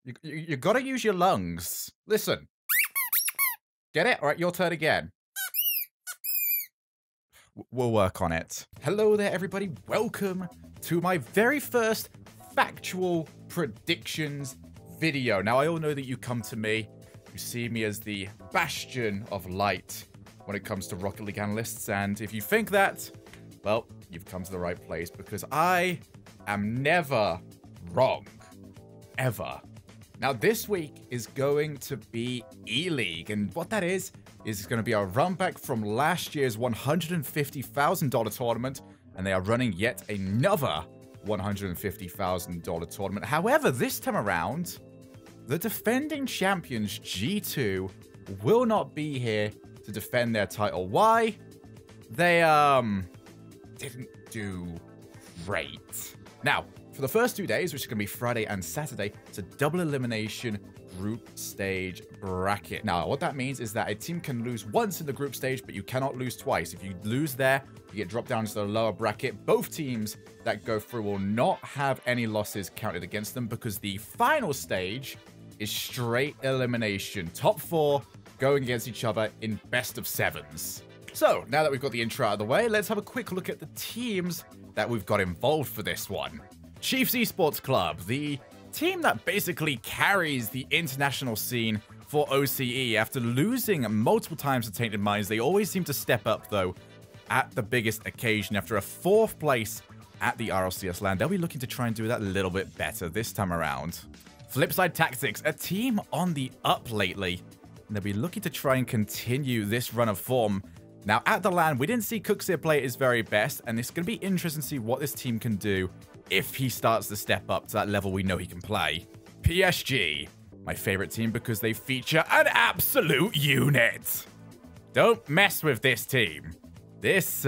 You gotta use your lungs. Listen. Get it? All right, your turn again. We'll work on it. Hello there, everybody. Welcome to my very first factual predictions video. Now, I all know that you come to me. You see me as the bastion of light when it comes to Rocket League analysts. And if you think that, well, you've come to the right place because I am never wrong. Ever. Now, this week is going to be Eleague. And what that is going to be a run back from last year's $150,000 tournament. And they are running yet another $150,000 tournament. However, this time around, the defending champions G2 will not be here to defend their title. Why? They, didn't do great. Now, for the first 2 days, which is going to be Friday and Saturday, it's a double elimination group stage bracket. Now, what that means is that a team can lose once in the group stage, but you cannot lose twice. If you lose there, you get dropped down to the lower bracket. Both teams that go through will not have any losses counted against them because the final stage is straight elimination. Top 4 going against each other in best of 7s. So, now that we've got the intro out of the way, let's have a quick look at the teams that we've got involved for this one. Chiefs Esports Club, the team that basically carries the international scene for OCE. After losing multiple times to Tainted Minds, they always seem to step up, though, at the biggest occasion. After a 4th place at the RLCS LAN, they'll be looking to try and do that a little bit better this time around. Flipside Tactics, a team on the up lately, and they'll be looking to try and continue this run of form. Now, at the LAN, we didn't see Cooksir play at his very best, and it's going to be interesting to see what this team can do if he starts to step up to that level we know he can play. PSG, my favorite team because they feature an absolute unit. Don't mess with this team. This,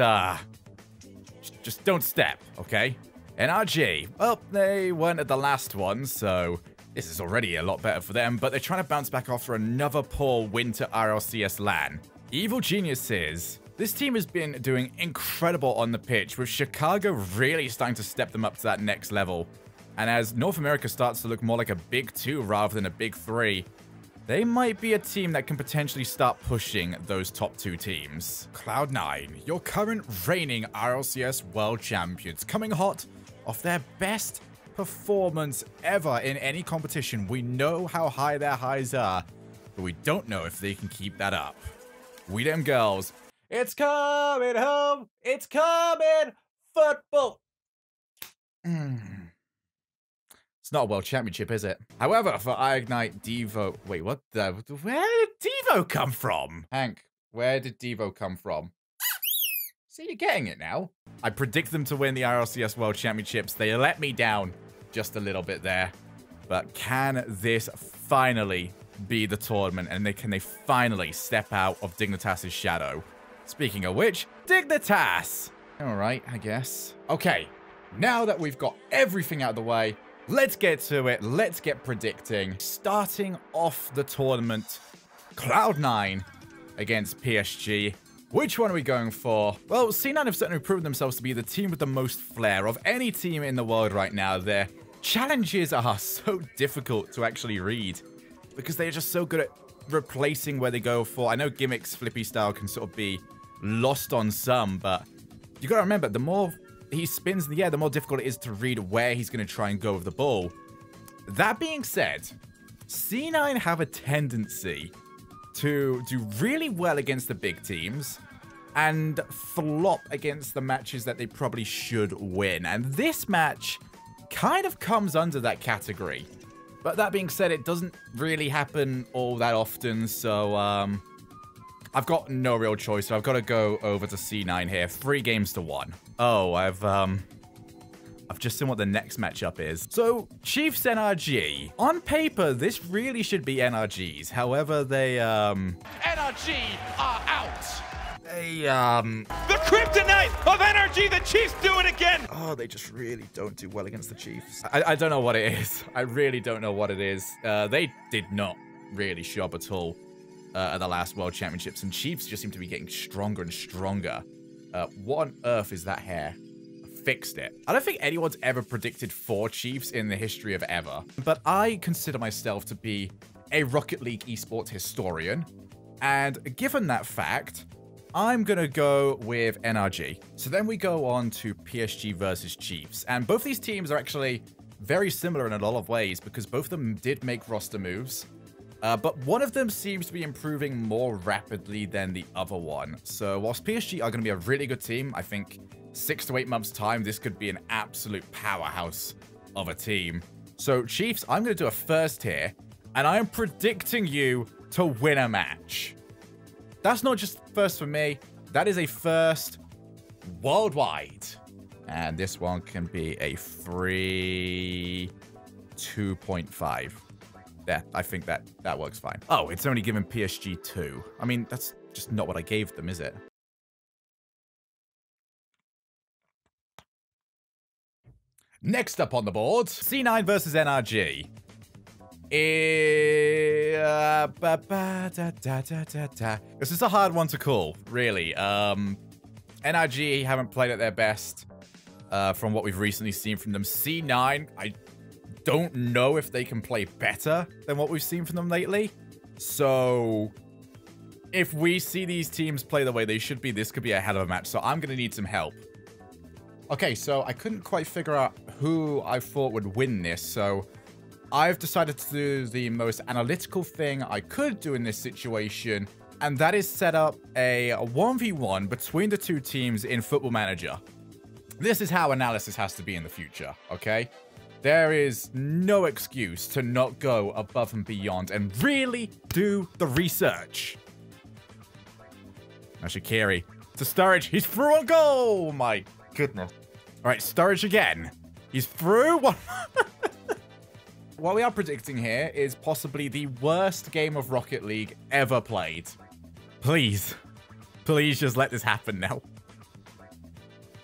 just don't step, okay? NRG, well, they weren't at the last one, so this is already a lot better for them, but they're trying to bounce back after another poor winter RLCS LAN. Evil Geniuses. This team has been doing incredible on the pitch, with Chicago really starting to step them up to that next level. And as North America starts to look more like a big 2 rather than a big 3, they might be a team that can potentially start pushing those top 2 teams. Cloud9, your current reigning RLCS World Champions, coming hot off their best performance ever in any competition. We know how high their highs are, but we don't know if they can keep that up. We Dem Girls, it's coming home, it's coming football. It's not a world championship, is it? However, for iignite Devo, wait, what the, where did Devo come from? Hank, where did Devo come from? See, you're getting it now. I predict them to win the RLCS World Championships. They let me down just a little bit there. But can this finally be the tournament, and can they finally step out of Dignitas's shadow? Speaking of which, Dignitas! Alright, I guess. Okay, now that we've got everything out of the way, let's get to it. Let's get predicting. Starting off the tournament, Cloud9 against PSG. Which one are we going for? Well, C9 have certainly proven themselves to be the team with the most flair of any team in the world right now. Their challenges are so difficult to actually read, because they're just so good at replacing where they go for. I know Gimmick's flippy style can sort of be lost on some, but you gotta remember, the more he spins in the air, the more difficult it is to read where he's gonna try and go with the ball. That being said, C9 have a tendency to do really well against the big teams and flop against the matches that they probably should win. And this match kind of comes under that category. But that being said, it doesn't really happen all that often, so I've got no real choice, so I've got to go over to C9 here. 3 games to 1. Oh, I've just seen what the next matchup is. So, Chiefs NRG. On paper, this really should be NRG's. However, they, NRG are out! The kryptonite of NRG, the Chiefs do it again! Oh, they just really don't do well against the Chiefs. I don't know what it is. I really don't know what it is. They did not really show up at all at the last World Championships, and Chiefs just seem to be getting stronger and stronger. What on earth is that hair? A fixed it. I don't think anyone's ever predicted 4 Chiefs in the history of ever, but I consider myself to be a Rocket League esports historian, and given that fact, I'm gonna go with NRG. So then we go on to PSG versus Chiefs, and both these teams are actually very similar in a lot of ways because both of them did make roster moves. But one of them seems to be improving more rapidly than the other one. So whilst PSG are going to be a really good team, I think 6 to 8 months' time, this could be an absolute powerhouse of a team. So Chiefs, I'm going to do a first here, and I am predicting you to win a match. That's not just first for me. That is a first worldwide. And this one can be a free 2.5. Yeah, I think that works fine. Oh, it's only given PSG 2. I mean, that's just not what I gave them, is it? Next up on the board, C9 versus NRG. This is a hard one to call, really. NRG haven't played at their best from what we've recently seen from them. C9, I don't know if they can play better than what we've seen from them lately. So if we see these teams play the way they should be, this could be a hell of a match. So I'm going to need some help. Okay, so I couldn't quite figure out who I thought would win this. So I've decided to do the most analytical thing I could do in this situation. And that is set up a 1v1 between the 2 teams in Football Manager. This is how analysis has to be in the future, okay? There is no excuse to not go above and beyond and really do the research. Now Shaqiri to Sturridge. He's through on goal. My goodness. All right, Sturridge again. He's through. What we are predicting here is possibly the worst game of Rocket League ever played. Please. Please just let this happen now.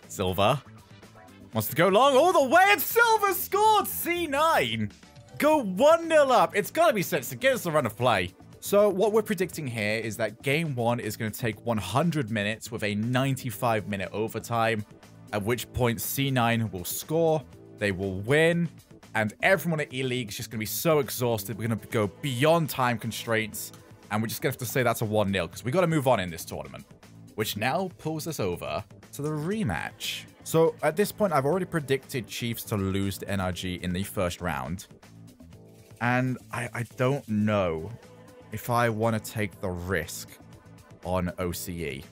Silva. Wants to go long all the way, and Silva scored! C9! Go 1-0 up. It's got to be sense to get us a run of play. So what we're predicting here is that game 1 is going to take 100 minutes with a 95-minute overtime, at which point C9 will score, they will win, and everyone at Eleague is just going to be so exhausted. We're going to go beyond time constraints, and we're just going to have to say that's a 1-0 because we got to move on in this tournament. Which now pulls us over to the rematch. So at this point, I've already predicted Chiefs to lose to NRG in the first round. And I don't know if I want to take the risk on OCE.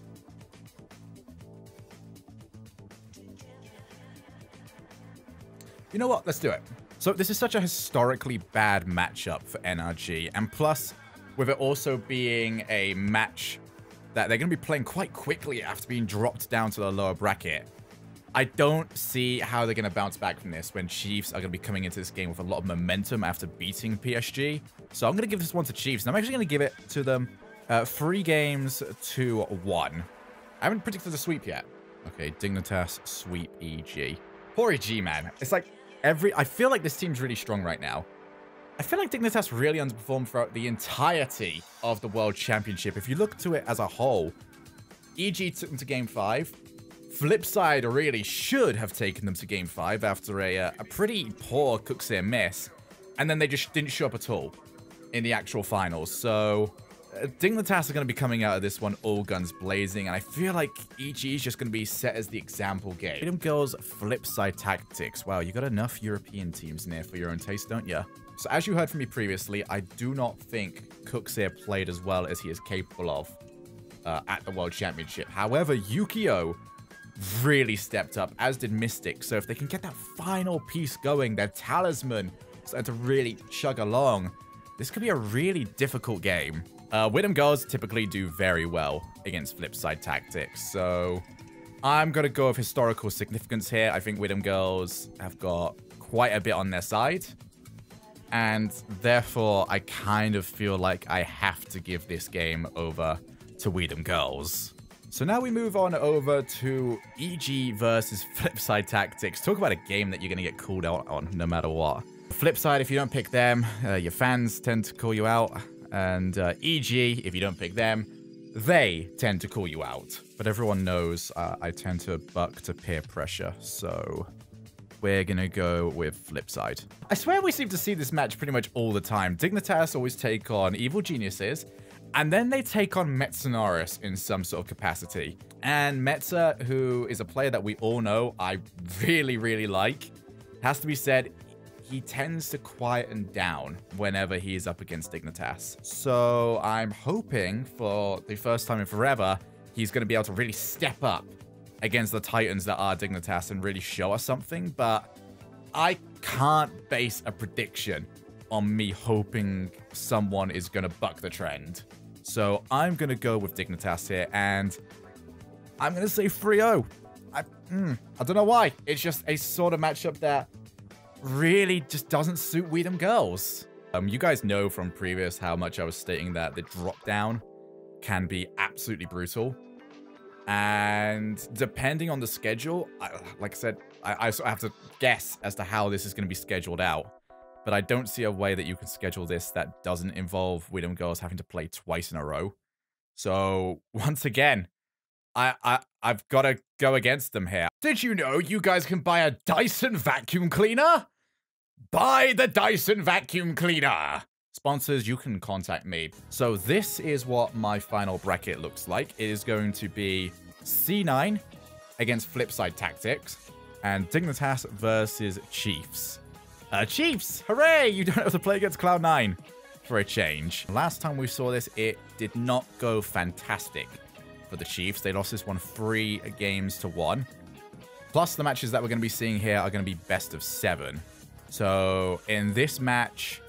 You know what? Let's do it. So this is such a historically bad matchup for NRG. And plus, with it also being a match that they're going to be playing quite quickly after being dropped down to the lower bracket, I don't see how they're going to bounce back from this when Chiefs are going to be coming into this game with a lot of momentum after beating PSG. So I'm going to give this one to Chiefs, and I'm actually going to give it to them 3 games to 1. I haven't predicted a sweep yet. Okay, Dignitas, sweep, EG. Poor EG, man. It's like I feel like this team's really strong right now. I feel like Dignitas really underperformed throughout the entirety of the World Championship. If you look to it as a whole, EG took them to Game 5. Flipside really should have taken them to Game 5 after a pretty poor Cookseer miss. And then they just didn't show up at all in the actual finals. So Dignitas are going to be coming out of this one all guns blazing. And I feel like EG is just going to be set as the example game. Freedom Girls Flipside Tactics. Wow, you got enough European teams in there for your own taste, don't you? So as you heard from me previously, I do not think Cookseer played as well as he is capable of at the World Championship. However, Yukio really stepped up, as did Mystic. So if they can get that final piece going, their talisman starting to really chug along, this could be a really difficult game. Widom Girls typically do very well against Flipside Tactics. So I'm going to go with historical significance here. I think Widom Girls have got quite a bit on their side. And therefore, I kind of feel like I have to give this game over to Widom Girls. So now we move on over to EG versus Flipside Tactics. Talk about a game that you're going to get called out on no matter what. Flipside, if you don't pick them, your fans tend to call you out. And EG, if you don't pick them, they tend to call you out. But everyone knows I tend to buck to peer pressure, so we're gonna go with flip side. I swear we seem to see this match pretty much all the time. Dignitas always take on Evil Geniuses, and then they take on Metsunaris in some sort of capacity. And Metza, who is a player that we all know I really, really like, has to be said, he tends to quieten down whenever he is up against Dignitas. So I'm hoping for the first time in forever, he's going to be able to really step up against the Titans that are Dignitas and really show us something. But I can't base a prediction on me hoping someone is going to buck the trend. So I'm going to go with Dignitas here, and I'm going to say 3-0. I don't know why. It's just a sort of matchup that really just doesn't suit We Them Girls. You guys know from previous how much I was stating that the drop down can be absolutely brutal. And depending on the schedule, like I said, I sort of have to guess as to how this is going to be scheduled out. But I don't see a way that you can schedule this that doesn't involve We Them Girls having to play twice in a row. So once again, I've got to go against them here. Did you know you guys can buy a Dyson vacuum cleaner? Buy the Dyson vacuum cleaner. Sponsors, you can contact me. So this is what my final bracket looks like. It is going to be C9 against Flipside Tactics and Dignitas versus Chiefs. Chiefs, hooray! You don't have to play against Cloud9 for a change. Last time we saw this, it did not go fantastic for the Chiefs. They lost this one 3 games to 1. Plus, the matches that we're going to be seeing here are going to be best of 7. So, in this match,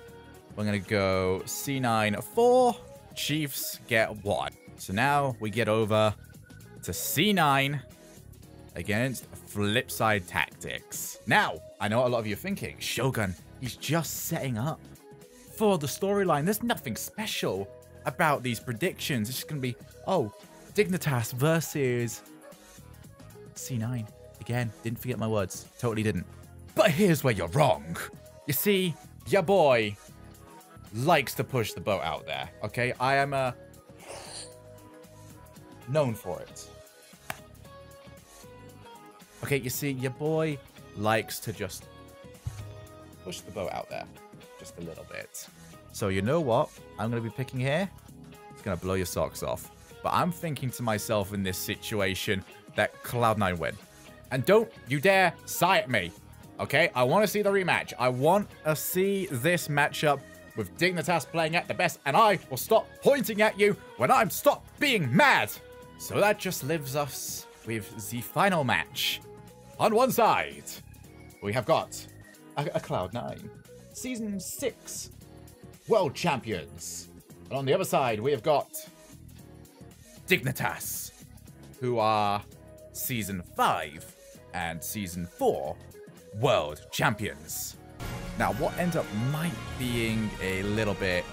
we're going to go C9 4, Chiefs get 1. So now we get over to C9 against Flipside Tactics. Now, I know a lot of you are thinking, Shogun, he's just setting up for the storyline. There's nothing special about these predictions. It's just going to be, oh, Dignitas versus C9. Again, didn't forget my words. Totally didn't. But here's where you're wrong. You see, your boy likes to push the boat out there, okay? I am known for it. Okay, you see, your boy likes to just push the boat out there just a little bit. So you know what I'm going to be picking here? It's going to blow your socks off. But I'm thinking to myself in this situation that Cloud9 win. And don't you dare sigh at me, okay? I want to see the rematch. I want to see this matchup with Dignitas playing at the best, and I will stop pointing at you when I'm stop being mad. So that just leaves us with the final match. On one side, we have got a Cloud9, Season 6 World Champions. And on the other side, we have got Dignitas, who are Season 5 and Season 4 World Champions. Now, what ends up might being a little bit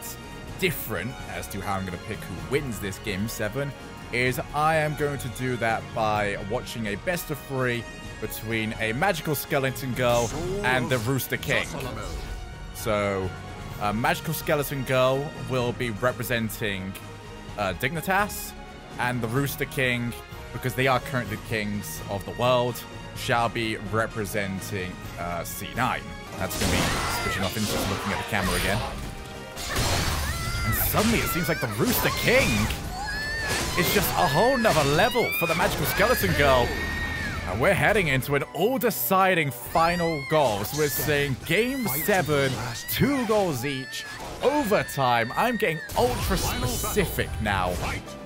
different as to how I'm going to pick who wins this Game 7 is I am going to do that by watching a best of 3 between a Magical Skeleton Girl and the Rooster King. So, Magical Skeleton Girl will be representing Dignitas, and the Rooster King, because they are currently kings of the world, shall be representing C9. That's going to be switching off into looking at the camera again. And suddenly it seems like the Rooster King is just a whole nother level for the Magical Skeleton Girl. And we're heading into an all-deciding final goal. So we're saying Game 7, 2 goals each, overtime. I'm getting ultra-specific now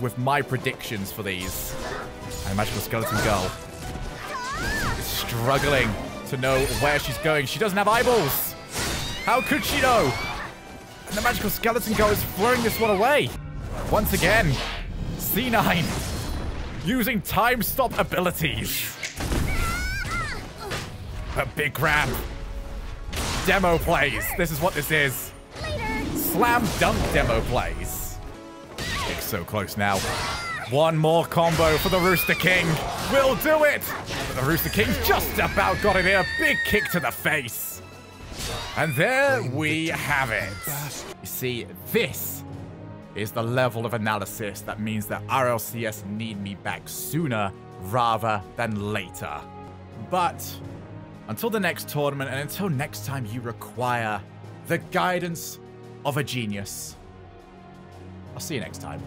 with my predictions for these. And Magical Skeleton Girl is struggling to know where she's going. She doesn't have eyeballs. How could she know? And the Magical Skeleton Girl is throwing this one away. Once again, C9 using time stop abilities. A big grab. Demo plays. This is what this is. Slam dunk demo plays. It's so close now. One more combo for the Rooster King. We'll do it. But the Rooster King's just about got it here. Big kick to the face. And there we have it. You see, this is the level of analysis that means that RLCS need me back sooner rather than later. But until the next tournament and until next time you require the guidance of a genius, I'll see you next time.